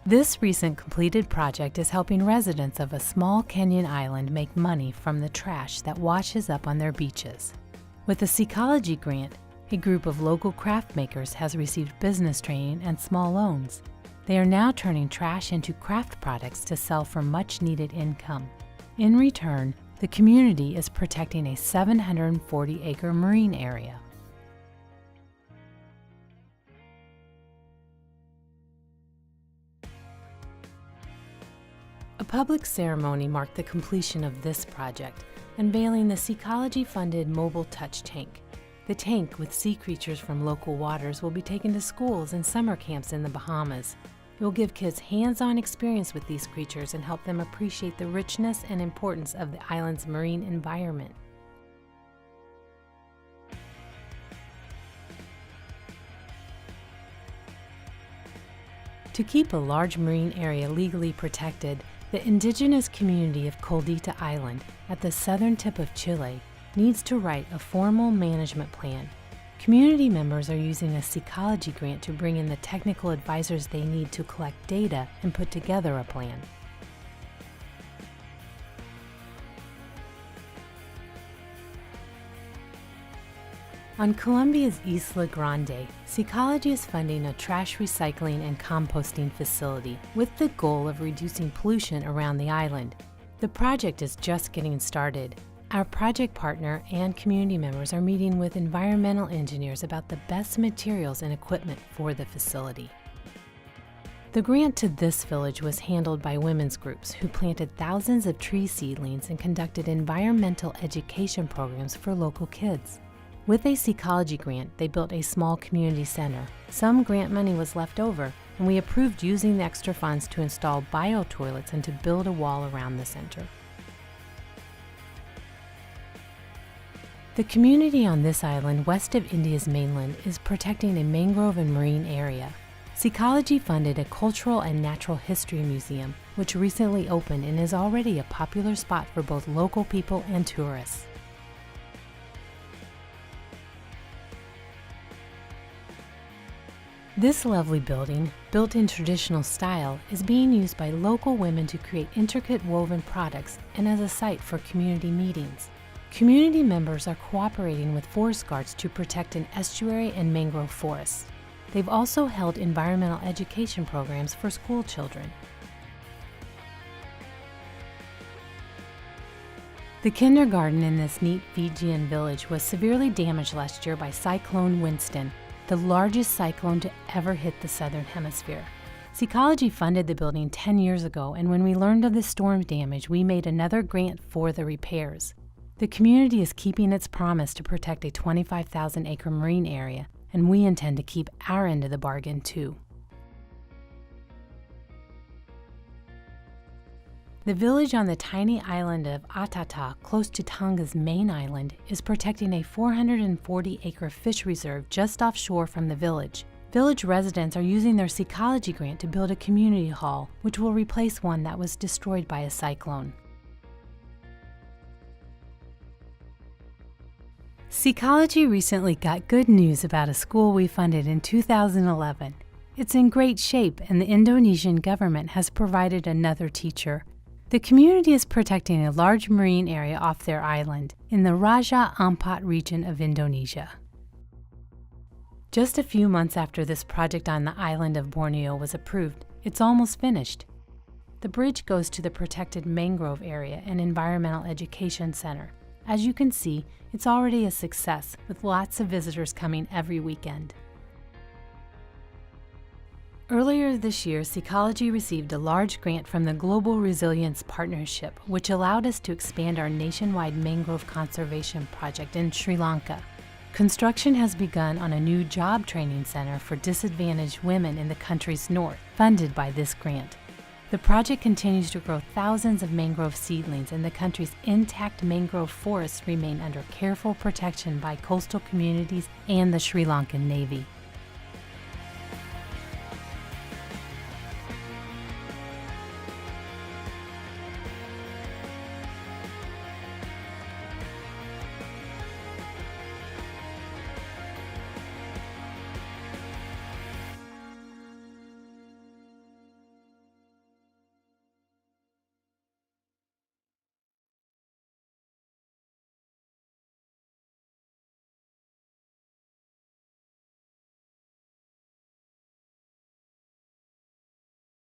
This recent completed project is helping residents of a small Kenyan island make money from the trash that washes up on their beaches. With the Seacology grant, a group of local craft makers has received business training and small loans. They are now turning trash into craft products to sell for much-needed income. In return, the community is protecting a 740-acre marine area. A public ceremony marked the completion of this project, unveiling the Seacology-funded mobile touch tank. The tank, with sea creatures from local waters, will be taken to schools and summer camps in the Bahamas. It will give kids hands-on experience with these creatures and help them appreciate the richness and importance of the island's marine environment. To keep a large marine area legally protected, the indigenous community of Koldita Island, at the southern tip of Chile, needs to write a formal management plan. Community members are using a Seacology grant to bring in the technical advisors they need to collect data and put together a plan. On Colombia's Isla Grande, Seacology is funding a trash recycling and composting facility with the goal of reducing pollution around the island. The project is just getting started. Our project partner and community members are meeting with environmental engineers about the best materials and equipment for the facility. The grant to this village was handled by women's groups who planted thousands of tree seedlings and conducted environmental education programs for local kids. With a Seacology grant, they built a small community center. Some grant money was left over, and we approved using the extra funds to install bio-toilets and to build a wall around the center. The community on this island west of India's mainland is protecting a mangrove and marine area. Seacology funded a cultural and natural history museum, which recently opened and is already a popular spot for both local people and tourists. This lovely building, built in traditional style, is being used by local women to create intricate woven products and as a site for community meetings. Community members are cooperating with forest guards to protect an estuary and mangrove forests. They've also held environmental education programs for school children. The kindergarten in this neat Fijian village was severely damaged last year by Cyclone Winston, the largest cyclone to ever hit the southern hemisphere. Seacology funded the building 10 years ago, and when we learned of the storm damage, we made another grant for the repairs. The community is keeping its promise to protect a 25,000-acre marine area, and we intend to keep our end of the bargain too. The village on the tiny island of Atata, close to Tonga's main island, is protecting a 440-acre fish reserve just offshore from the village. Village residents are using their Seacology grant to build a community hall, which will replace one that was destroyed by a cyclone. Seacology recently got good news about a school we funded in 2011. It's in great shape, and the Indonesian government has provided another teacher. The community is protecting a large marine area off their island in the Raja Ampat region of Indonesia. Just a few months after this project on the island of Borneo was approved, it's almost finished. The bridge goes to the protected mangrove area and environmental education center. As you can see, it's already a success, with lots of visitors coming every weekend. Earlier this year, Seacology received a large grant from the Global Resilience Partnership, which allowed us to expand our nationwide mangrove conservation project in Sri Lanka. Construction has begun on a new job training center for disadvantaged women in the country's north, funded by this grant. The project continues to grow thousands of mangrove seedlings, and the country's intact mangrove forests remain under careful protection by coastal communities and the Sri Lankan Navy.